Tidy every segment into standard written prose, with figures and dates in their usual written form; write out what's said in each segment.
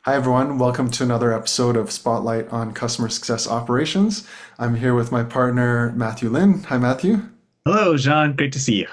Hi, everyone. Welcome to another episode of Spotlight on Customer Success Operations. I'm here with my partner, Matthew Lin. Hi, Matthew. Hello, Jean. Great to see you.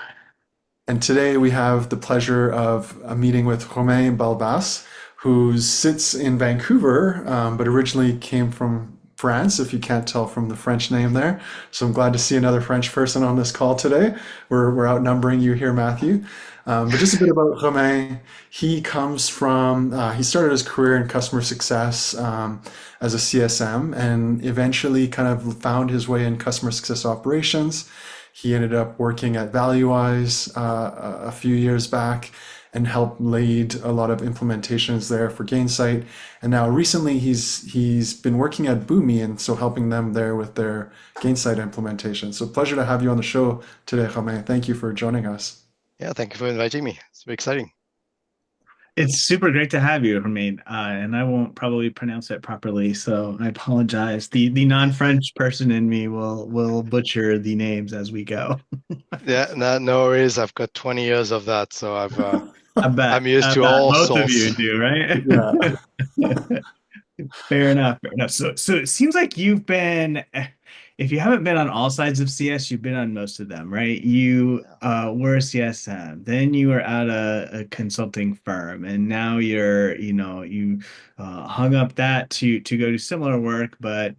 And today we have the pleasure of a meeting with Romain Belvas, who sits in Vancouver, but originally came from France, if you can't tell from the French name there. So I'm glad to see another French person on this call today. We're outnumbering you here, Matthew. But just a bit about Romain. He started his career in customer success as a CSM and eventually kind of found his way in customer success operations. He ended up working at ValueWise a few years back and helped lead a lot of implementations there for Gainsight. And now recently he's been working at Boomi and so helping them there with their Gainsight implementation. So pleasure to have you on the show today, Jaime. Thank you for joining us. Yeah, thank you for inviting me. It's very exciting. It's super great to have you, Romain. And I won't probably pronounce it properly, so I apologize. The non-French person in me will butcher the names as we go. Yeah, no worries. I've got 20 years of that, so I bet. I'm used I to bet all both of sorts. you do, right? Yeah. Fair enough. Fair enough. So it seems like if you haven't been on all sides of CS, you've been on most of them, right? You Yeah. were a CSM, then you were at a consulting firm, and now you hung up that to go do similar work, but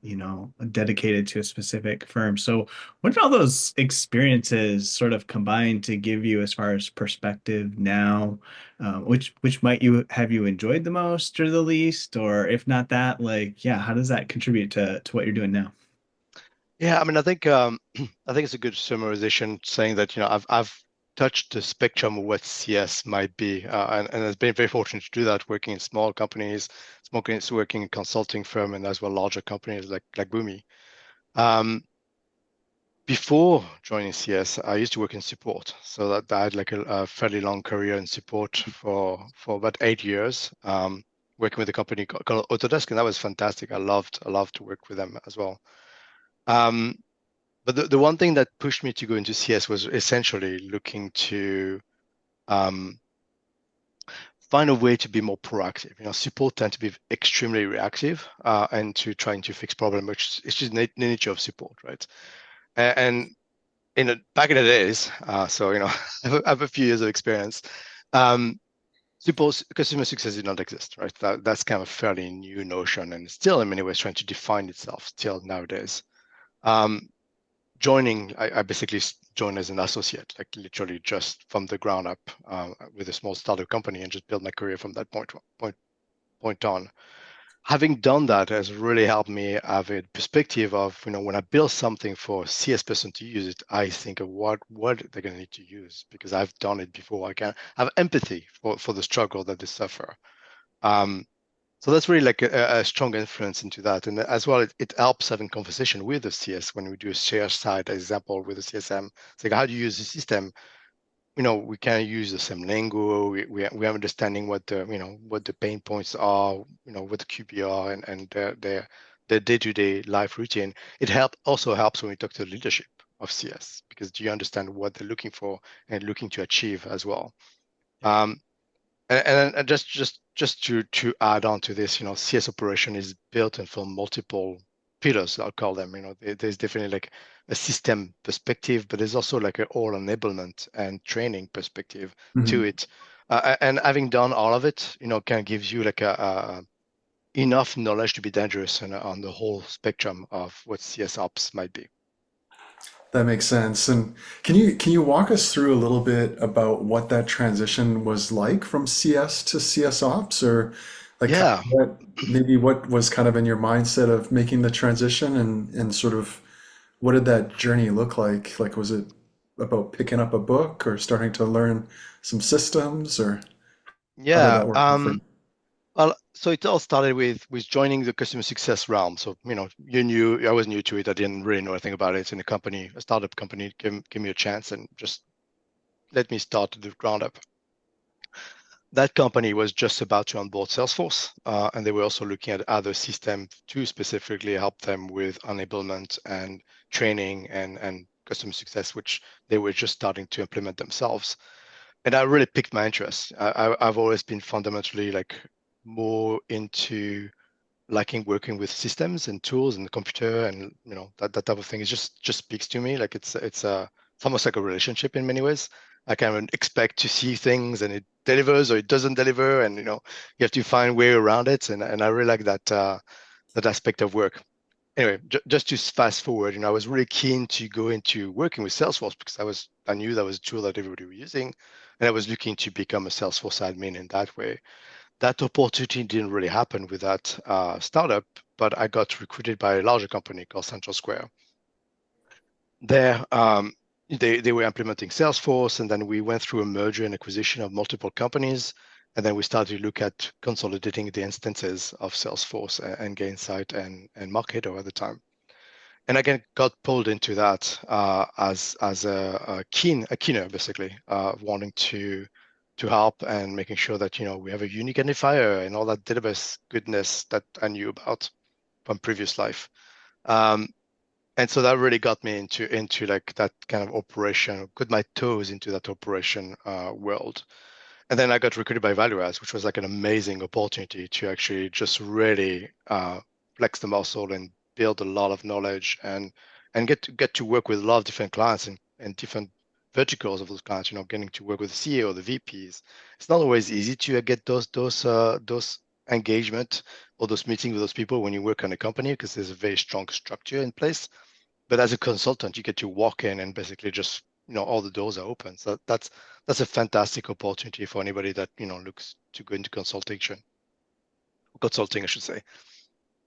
dedicated to a specific firm. So what did all those experiences sort of combine to give you as far as perspective now? Which might you have you enjoyed the most or the least, or if not that, like, yeah, how does that contribute to what you're doing now? Yeah, I mean, I think I think it's a good summarization saying that, I've touched the spectrum of what CS might be, and I've been very fortunate to do that, working in small companies, working in consulting firm, and as well larger companies like Boomi. Um, Before joining CS, I used to work in support. So that I had like a fairly long career in support for about 8 years, working with a company called Autodesk, and that was fantastic. I loved to work with them as well. Um, but the one thing that pushed me to go into CS was essentially looking to um, find a way to be more proactive. Support tend to be extremely reactive and to trying to fix problem, which is just the nature of support, right? And back in the days, I have a few years of experience. Um, Suppose customer success did not exist, right? That's kind of a fairly new notion and still in many ways trying to define itself still nowadays. Um, I basically joined as an associate, like literally just from the ground up with a small startup company and just built my career from that point on. Having done that has really helped me have a perspective of, when I build something for a CS person to use it, I think of what they're going to need to use because I've done it before. I can have empathy for the struggle that they suffer. Um, so that's really like a strong influence into that. And as well, it helps having conversation with the CS when we do a share side example with the CSM. It's like, how do you use the system? We can use the same lingo. We have understanding what the pain points are, what the QB are, and their day-to-day life routine. Also helps when we talk to the leadership of CS because do you understand what they're looking for and looking to achieve as well. Um, and just to add on to this, CS operation is built and from multiple pillars, I'll call them. There's definitely like a system perspective, but there's also like an all enablement and training perspective to Mhm. it. And having done all of it, kind of gives you like a enough knowledge to be dangerous on the whole spectrum of what CS ops might be. That makes sense. And can you walk us through a little bit about what that transition was like from CS to CS ops, or like kind Yeah. of what was kind of in your mindset of making the transition and sort of what did that journey look like? Like, was it about picking up a book or starting to learn some systems, or how did Yeah. that work for you? Well, so it all started with joining the customer success realm. So, I was new to it. I didn't really know anything about it. In a startup company, give me a chance and just let me start at the ground up. That company was just about to onboard Salesforce, and they were also looking at other systems to specifically help them with enablement and training and customer success, which they were just starting to implement themselves. And that really piqued my interest. I've always been fundamentally like more into liking working with systems and tools and the computer and that type of thing. It just speaks to me. Like it's almost like a relationship in many ways. I kind of expect to see things and it delivers or it doesn't deliver, and you have to find way around it. And I really like that aspect of work. Anyway, just to fast forward, I was really keen to go into working with Salesforce because I knew that was a tool that everybody was using, and I was looking to become a Salesforce admin in that way. That opportunity didn't really happen with that startup, but I got recruited by a larger company called Central Square. There, they were implementing Salesforce, and then we went through a merger and acquisition of multiple companies, and then we started to look at consolidating the instances of Salesforce and Gainsight and Marketo at the time. And again, got pulled into that as a keener, basically, wanting to help and making sure that we have a unique identifier and all that database goodness that I knew about from previous life. Um, and so that really got me into like that kind of operation, put my toes into that operation world. And then I got recruited by ValueAds, which was like an amazing opportunity to actually just really flex the muscle and build a lot of knowledge and get to work with a lot of different clients and different verticals of those clients. Getting to work with the CEO, the VPs. It's not always easy to get those engagement or those meetings with those people when you work on a company because there's a very strong structure in place. But as a consultant, you get to walk in and basically just all the doors are open. So that's a fantastic opportunity for anybody that looks to go into consulting, I should say.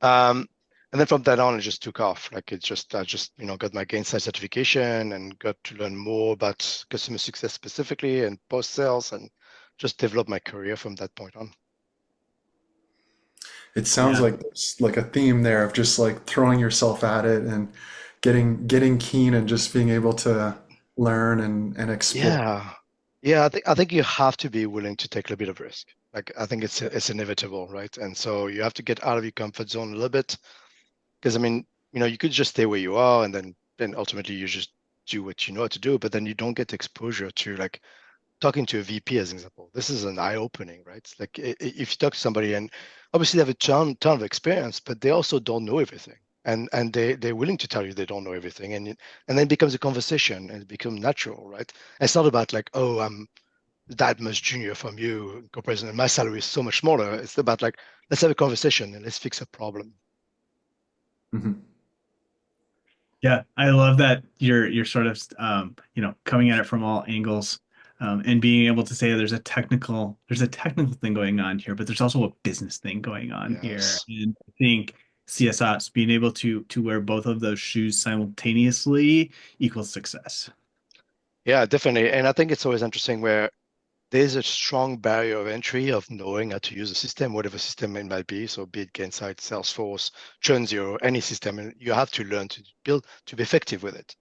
Um, and then from that on, it just took off. Like I just got my Gainsight certification and got to learn more about customer success specifically and post sales, and just develop my career from that point on. It sounds Yeah. like there's like a theme there of just like throwing yourself at it and getting keen and just being able to learn and explore. Yeah. Yeah, I think you have to be willing to take a little bit of risk. Like I think it's inevitable, right? And so you have to get out of your comfort zone a little bit. Because I mean, you could just stay where you are and then ultimately you just do what you know how to do, but then you don't get exposure to like talking to a VP as an example. This is an eye-opening, right? It's like if you talk to somebody and obviously they have a ton of experience, but they also don't know everything. And they're willing to tell you they don't know everything. And then it becomes a conversation and it becomes natural, right? And it's not about like, oh, I'm that much junior from you in comparison, and my salary is so much smaller. It's about like, let's have a conversation and let's fix a problem. Mhm. Yeah, I love that you're sort of coming at it from all angles, and being able to say there's a technical thing going on here, but there's also a business thing going on here. Yes. And I think CSOps being able to wear both of those shoes simultaneously equals success. Yeah, definitely. And I think it's always interesting where there's a strong barrier of entry of knowing how to use a system, whatever system it might be. So be it Gainsight, Salesforce, Churn Zero, any system, and you have to learn to build to be effective with it.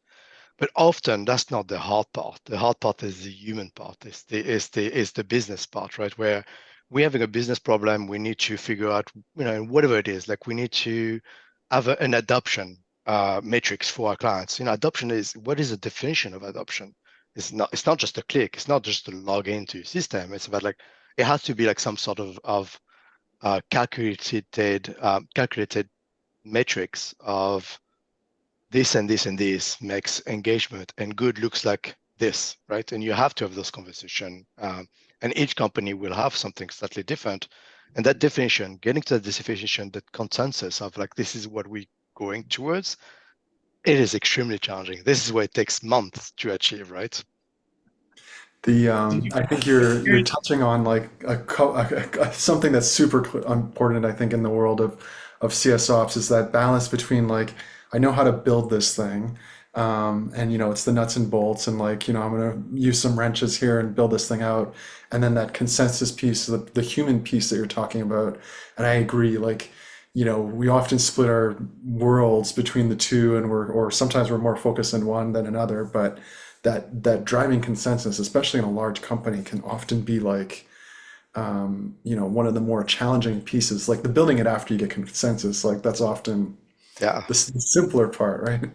But often that's not the hard part. The hard part is the human part. It's the business part, right? Where we're having a business problem, we need to figure out, whatever it is, like we need to have an adoption matrix for our clients. Adoption is what is the definition of adoption? It's not just a click, it's not just to log into your system. It's about like it has to be like some sort of calculated metrics of this and this and this makes engagement and good looks like this, right? And you have to have those conversations. And each company will have something slightly different. And that definition, getting to that definition, that consensus of like, this is what we're going towards, it is extremely challenging. This is where it takes months to achieve, right? The Did you I think you're experience? touching on like something that's super important. I think in the world of CS ops is that balance between like I know how to build this thing, and it's the nuts and bolts, and like I'm gonna use some wrenches here and build this thing out, and then that consensus piece, the human piece that you're talking about. And I agree, like we often split our worlds between the two, and or sometimes we're more focused on one than another, but that driving consensus, especially in a large company, can often be like one of the more challenging pieces. Like the building it after you get consensus, like that's often Yeah. the simpler part, right?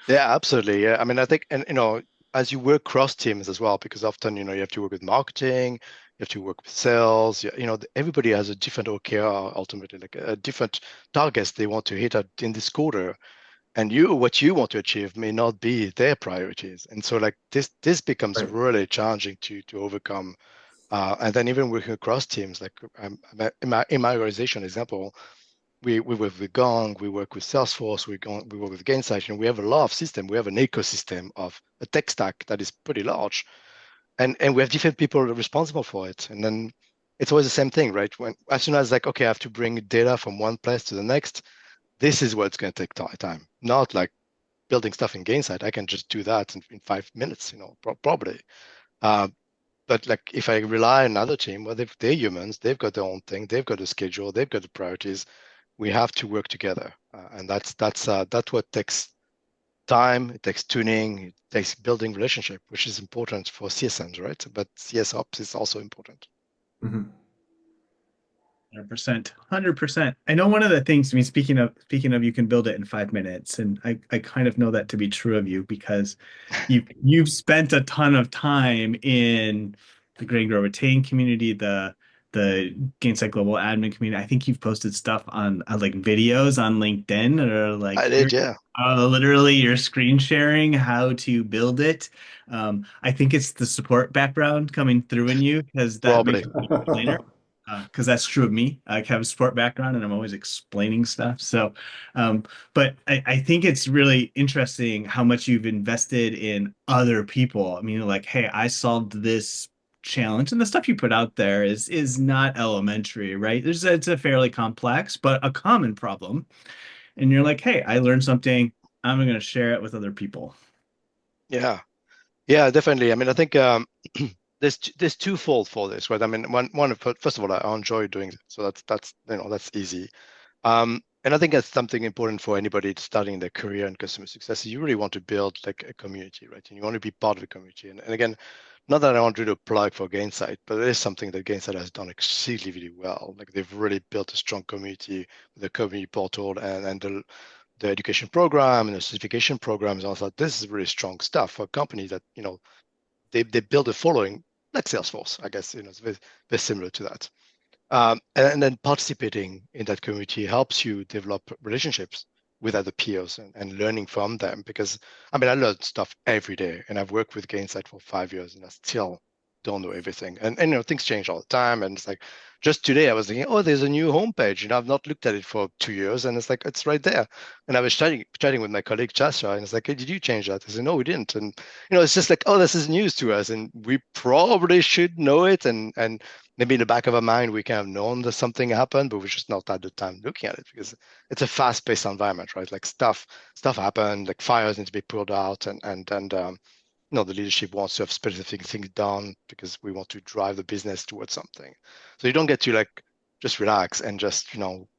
Yeah, absolutely. Yeah. I mean, I think, and as you work cross teams as well, because often, you have to work with marketing, you have to work with sales, everybody has a different OKR ultimately, like a different targets they want to hit in this quarter. And what you want to achieve may not be their priorities. And so like this becomes Right. really challenging to overcome. And then even working across teams, like in my organization example, we work with Gong, we work with Salesforce, we work with Gainsight, and we have a lot of system. We have an ecosystem of a tech stack that is pretty large, and we have different people responsible for it. And then it's always the same thing, right? When as soon as like, okay, I have to bring data from one place to the next, this is what's going to take time. Not like building stuff in Gainsight. I can just do that in 5 minutes, probably. Uh, but like if I rely on another team, well, they're humans, they've got their own thing, they've got a schedule, they've got the priorities. We have to work together, and that's what takes time. It takes tuning. It takes building relationship, which is important for CSMs, right? But CS ops is also important. Mhm. 100%, 100%. I know one of the things, I mean, speaking of you can build it in 5 minutes, and I kind of know that to be true of you because you've spent a ton of time in the Grain Grow Retain community, the Gainsight Global Admin community. I think you've posted stuff on like videos on LinkedIn or like I here did, yeah, literally you're screen sharing how to build it. I think it's the support background coming through in you because that makes probably. you an explainer because that's true of me. I have a sport background and I'm always explaining stuff. So, but I think it's really interesting how much you've invested in other people. I mean, like, hey, I solved this challenge, and the stuff you put out there is not elementary, right? It's a fairly complex, but a common problem. And you're like, hey, I learned something. I'm going to share it with other people. Yeah, yeah, definitely. I mean, I think there's twofold for this, right? I mean, first of all, I enjoy doing it, so that's easy. And I think that's something important for anybody starting their career in customer success. You really want to build like a community, right? And you want to be part of the community. And again, not that I want to do a plug for Gainsight, but it is something that Gainsight has done exceedingly well. Like they've really built a strong community with the community portal and the education program and the certification programs. And I thought this is really strong stuff for a company that, they build a following like Salesforce, I guess, it's very, very similar to that. And then participating in that community helps you develop relationships with other peers and learning from them. Because I mean, I learn stuff every day, and I've worked with Gainsight for 5 years, and I still don't know everything. And things change all the time. And it's like just today, I was thinking, oh, there's a new homepage. I've not looked at it for 2 years, and it's like it's right there. And I was chatting with my colleague Chasha, and it's like, hey, did you change that? I said, no, we didn't. And it's just like, oh, this is news to us, and we probably should know it. And maybe in the back of our mind, we kind of known that something happened, but we're just not at the time looking at it because it's a fast-paced environment, right? Like stuff happened, like fires need to be pulled out, and the leadership wants to have specific things done because we want to drive the business towards something. So you don't get to like just relax and just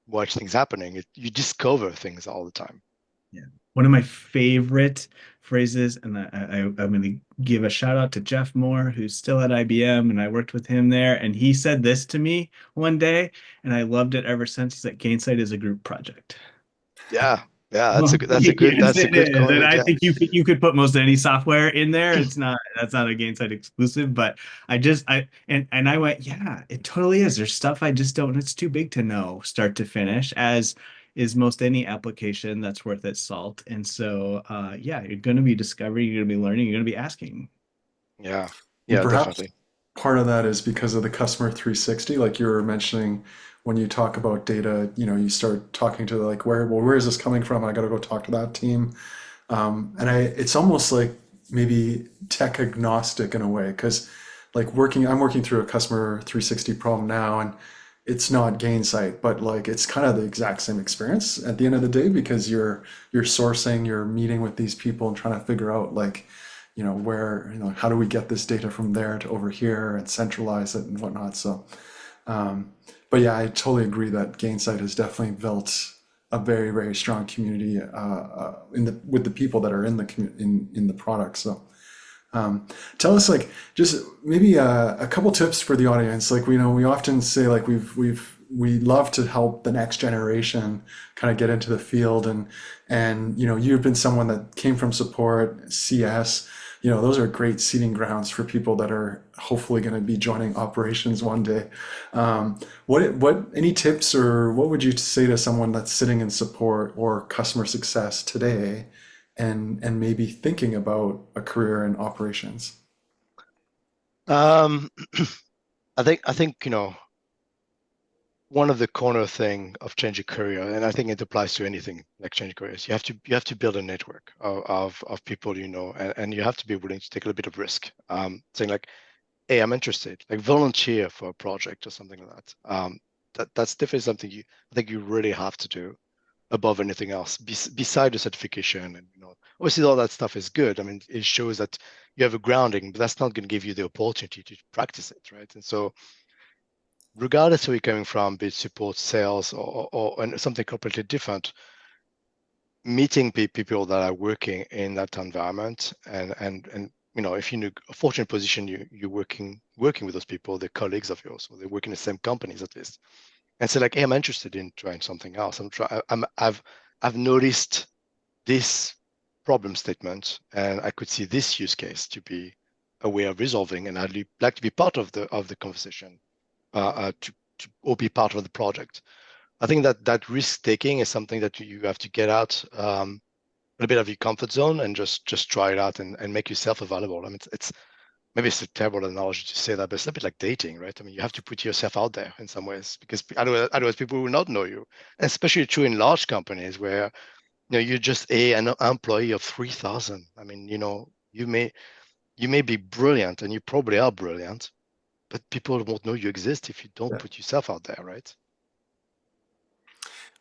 watch things happening. You discover things all the time. Yeah. One of my favorite phrases, and I'm going to give a shout out to Jeff Moore, who's still at IBM, and I worked with him there. And he said this to me one day, and I loved it ever since. He said, Gainsight is a group project. Yeah, yeah, Well, yes, that's a it good is. And comment. I Yeah, think you could put most any software in there. That's not a Gainsight exclusive, but and I went, yeah, it totally is. There's stuff I just don't, it's too big to know start to finish, as is most any application that's worth its salt. And so yeah, you're gonna be discovering, you're gonna be learning, you're gonna be asking. yeah, And yeah, perhaps definitely. part of that is because of the customer 360, like you were mentioning, when you talk about data, you start talking to like where is this coming from? I got to go talk to that team. It's almost like maybe tech agnostic in a way, because like I'm working through a customer 360 problem now, and it's not Gainsight, but like it's kind of the exact same experience at the end of the day, because you're sourcing, you're meeting with these people and trying to figure out like, where, how do we get this data from there to over here and centralize it and whatnot. So, but yeah, I totally agree that Gainsight has definitely built a very, very strong community with the people that are in the product. So, tell us like just maybe a couple tips for the audience. Like we often say like we love to help the next generation kind of get into the field, and you've been someone that came from support CS. those are great seeding grounds for people that are hopefully going to be joining operations one day. Any tips, or what would you say to someone that's sitting in support or customer success today and maybe thinking about a career in operations? Um, I think one of the corner thing of changing career, and I think it applies to anything like changing careers, you have to build a network of people and you have to be willing to take a little bit of risk. Saying like, hey, I'm interested, like volunteer for a project or something like that. That's definitely something I think you really have to do above anything else, beside the certification. And obviously all that stuff is good. I mean, it shows that you have a grounding, but that's not going to give you the opportunity to practice it, right? And so regardless of where you're coming from, be it support, sales, or something completely different, meeting people that are working in that environment, and if you're in a fortunate position, you're working with those people, they're colleagues of yours, or they work in the same companies at least, and say like, hey, I'm interested in trying something else. I've noticed this problem statement, and I could see this use case to be a way of resolving, and like to be part of the conversation, or be part of the project. I think that risk taking is something that you have to get out a bit of your comfort zone and just try it out and make yourself available. I mean, it's maybe it's a terrible analogy to say that, but it's a bit like dating, right? I mean, you have to put yourself out there in some ways, because otherwise people will not know you. And especially true in large companies where you're just an employee of 3,000. I mean, you may be brilliant, and you probably are brilliant, but people won't know you exist if you don't Yeah, put yourself out there, right?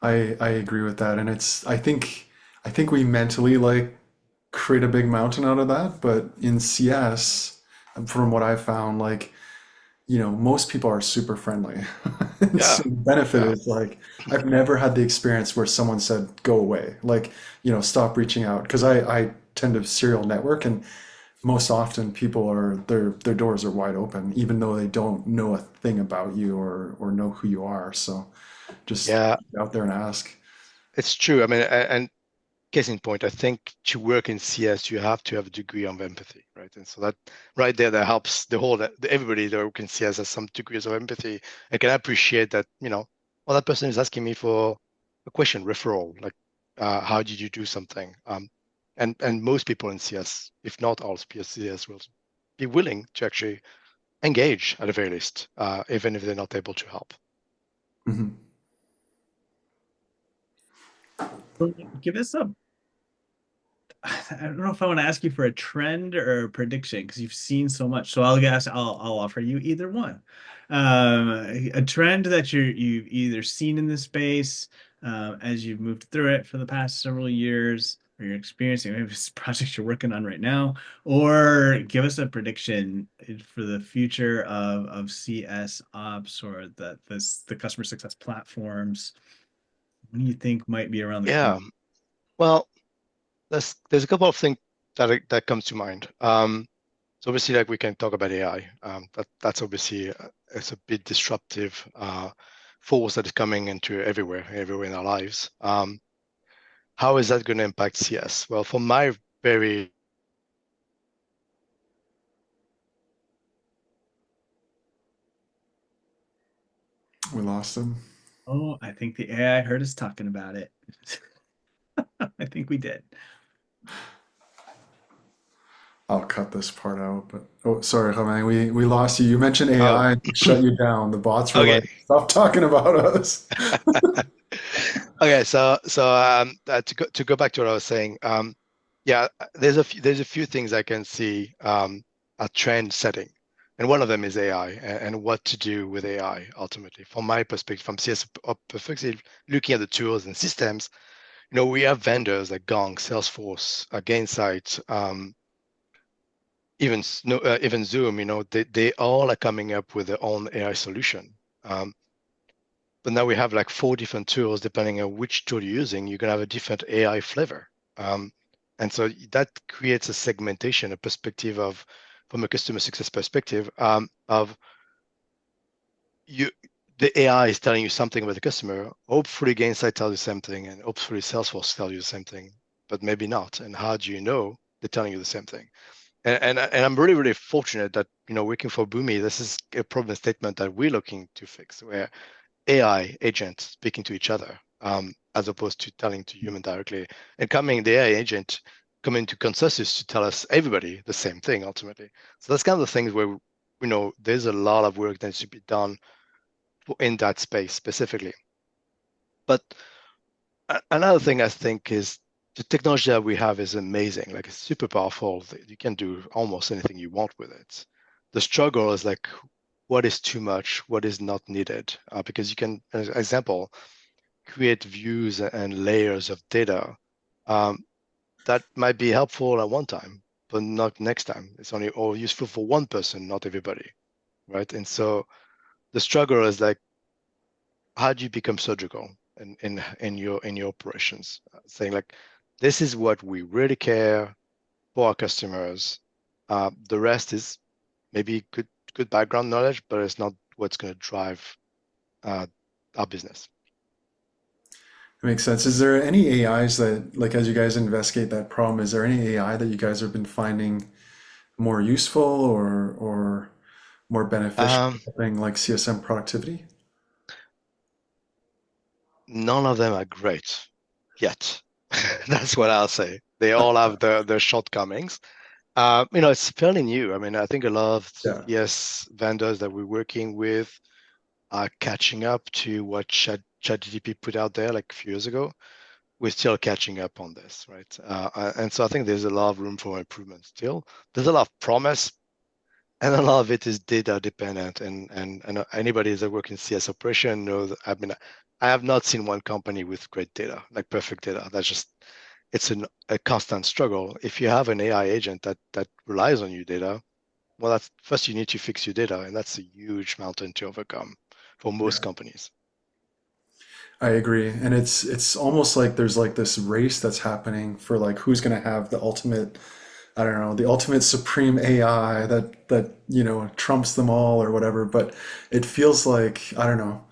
I agree with that, and I think we mentally like create a big mountain out of that, but in CS, from what I've found, like most people are super friendly. And Yeah, so the benefit yeah, is like I've never had the experience where someone said, go away, like, stop reaching out. Because I tend to serial network, and most often people their doors are wide open, even though they don't know a thing about you or know who you are. So just yeah. get out there and ask. It's true. I mean, and case in point, I think to work in CS, you have to have a degree of empathy, right? And so that right there, that helps everybody that works in CS has some degrees of empathy and can appreciate that, well, that person is asking me for a question, referral, like, how did you do something? And most people in CS, if not all CS, will be willing to actually engage at the very least, even if they're not able to help. Mhm. Give us a I don't know if I want to ask you for a trend or a prediction because you've seen so much. So I'll offer you either one. A trend that you've either seen in this space as you've moved through it for the past several years, or you're experiencing, maybe it's a project you're working on right now, or give us a prediction for the future of CS ops or the customer success platforms. What do you think might be around the corner? Yeah. Well, there's a couple of things that comes to mind. So obviously, like we can talk about AI. That's obviously it's a bit disruptive force that is coming into everywhere in our lives. How is that going to impact CS? Well, for my very We lost him. Oh, I think the AI heard us talking about it. I think we did. I'll cut this part out, but oh, sorry, Romain, we lost you. You mentioned oh, AI and it shut you down. The bots were okay. like, stop talking about us. Okay, so to go back to what I was saying, yeah, there's a few things I can see a trend setting, and one of them is AI and what to do with AI ultimately. From my perspective, from CS perspective, looking at the tools and systems, we have vendors like Gong, Salesforce, Gainsight, even Zoom. They all are coming up with their own AI solution. Um, But now we have like 4 different tools, depending on which tool you're using, you're gonna have a different AI flavor. Um, and so that creates a segmentation, a perspective from a customer success perspective, of you, the AI is telling you something about the customer. Hopefully Gainsight tells you the same thing, and hopefully Salesforce tells you the same thing, but maybe not. And how do you know they're telling you the same thing? And I'm really, really fortunate that, working for Boomi, this is a problem statement that we're looking to fix, where AI agents speaking to each other, as opposed to telling to human directly, and the AI agent coming to consensus to tell us everybody the same thing ultimately. So that's kind of the things where, there's a lot of work that needs to be done in that space specifically. But another thing I think is the technology that we have is amazing. Like, it's super powerful. You can do almost anything you want with it. The struggle is like, what is too much? What is not needed? Because you can, as an example, create views and layers of data, um, that might be helpful at one time, but not next time. It's only or useful for one person, not everybody, right? And so the struggle is like, how do you become surgical in your operations? Saying like, this is what we really care for our customers. The rest is maybe good background knowledge, but it's not what's going to drive uh, our business. That makes sense. Is there any AIs that, like, as you guys investigate that problem, is there any AI that you guys have been finding more useful or more beneficial, Um, helping like CSM productivity? None of them are great yet. That's what I'll say. They all have their shortcomings. It's fairly new. I mean, I think a lot of Yeah. CS vendors that we're working with are catching up to what ChatGPT put out there like a few years ago. We're still catching up on this, right? And so I think there's a lot of room for improvement still. There's a lot of promise, and a lot of it is data dependent. And anybody that work in CS operation knows. I have not seen one company with great data, like perfect data. It's a constant struggle. If you have an AI agent that relies on your data, well, that's first you need to fix your data, and that's a huge mountain to overcome for most Yeah. companies. I agree. And it's almost like there's like this race that's happening for like who's going to have the ultimate, I don't know, the ultimate supreme AI that trumps them all or whatever. But it feels like, I don't know,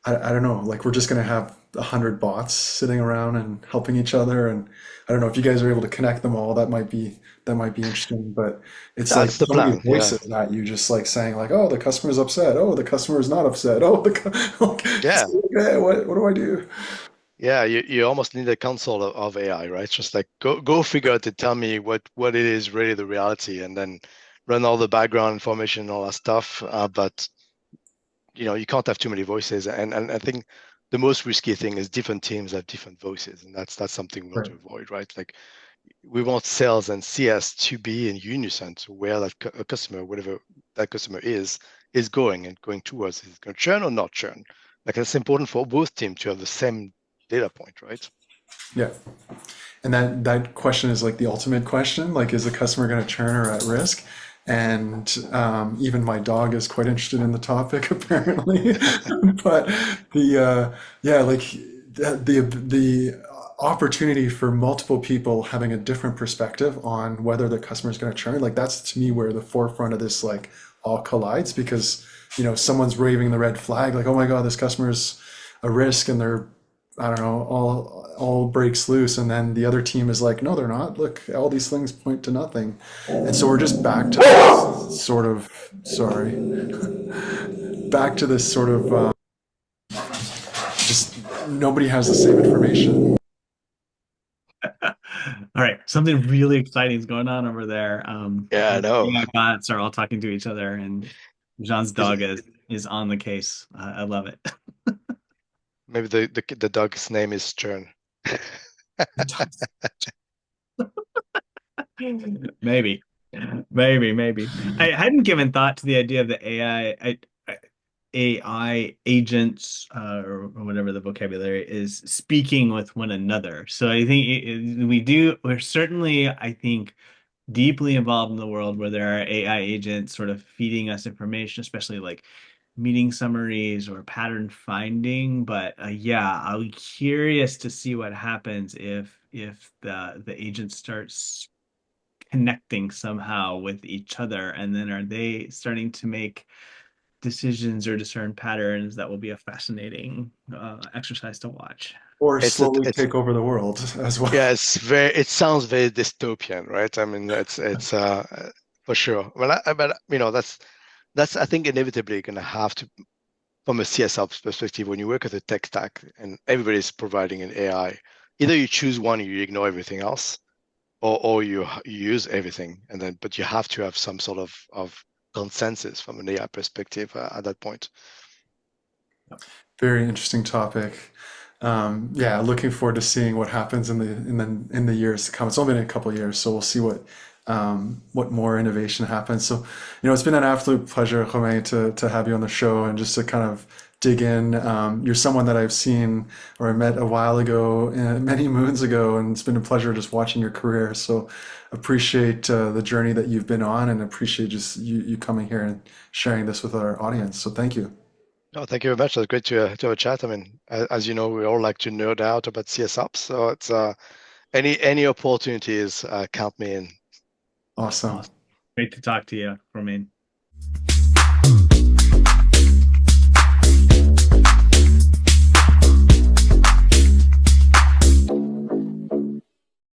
I don't know, like we're just going to have 100 bots sitting around and helping each other. And I don't know if you guys are able to connect them all, that might be interesting. But it's like That's the so many plan. Yeah. voices at you just like saying like, oh, the customer's upset. Oh, the customer is not upset. Oh, like, it's Yeah. like, okay, what do I do? Yeah, you almost need a console of AI, right? Just like go figure out to tell me what it is really the reality, and then run all the background information and all that stuff. But you can't have too many voices, and I think the most risky thing is different teams have different voices, and that's something we want Right. to avoid, right? Like, we want sales and CS to be in unison to where a customer, whatever that customer is going and going towards. Is it going to churn or not churn? Like, it's important for both teams to have the same data point, right? Yeah. And that question is like the ultimate question. Like, is the customer going to churn or at risk? And even my dog is quite interested in the topic, apparently. But yeah, like the opportunity for multiple people having a different perspective on whether the customer is going to churn, like that's to me where the forefront of this like all collides because someone's waving the red flag, like, oh my God, this customer's a risk, and they're I don't know, all breaks loose, and then the other team is like, no, they're not. Look, all these things point to nothing, and so we're just back to this sort of sorry, back to this sort of just nobody has the same information. All right, something really exciting is going on over there. Yeah, I The know. AI bots are all talking to each other, and Jean's Is dog is on the case. I love it. maybe the dog's name is Churn. Maybe, maybe. I hadn't given thought to the idea of the AI agents, or whatever the vocabulary is, speaking with one another. So I think we're certainly, I think, deeply involved in the world where there are AI agents sort of feeding us information, especially like meeting summaries or pattern finding. But yeah, I'm curious to see what happens if the agent starts connecting somehow with each other, and then are they starting to make decisions or discern patterns? That will be a fascinating exercise to watch. Or it's a, slowly it's take over the world as well. yeah, it sounds very dystopian, right? I mean, it's for sure. Well, but that's I think inevitably going to have to, from a CSOps perspective, when you work at a tech stack and everybody's providing an AI, either you choose one or you ignore everything else, or you use everything, and then but you have to have some sort of consensus from an AI perspective at that point. Very interesting topic. Yeah, looking forward to seeing what happens in the years to come. It's only been a couple of years, so we'll see what more innovation happens. So, it's been an absolute pleasure, Romain, to have you on the show and just to kind of dig in. You're someone that I've seen or I met a while ago, many moons ago, and it's been a pleasure just watching your career. So, appreciate the journey that you've been on, and appreciate just you coming here and sharing this with our audience. So, thank you. No, thank you very much. It was great to have a chat. I mean, as you know, we all like to nerd out about CSOps, so it's any opportunities, count me in. Awesome. Awesome. Great to talk to you, Romain.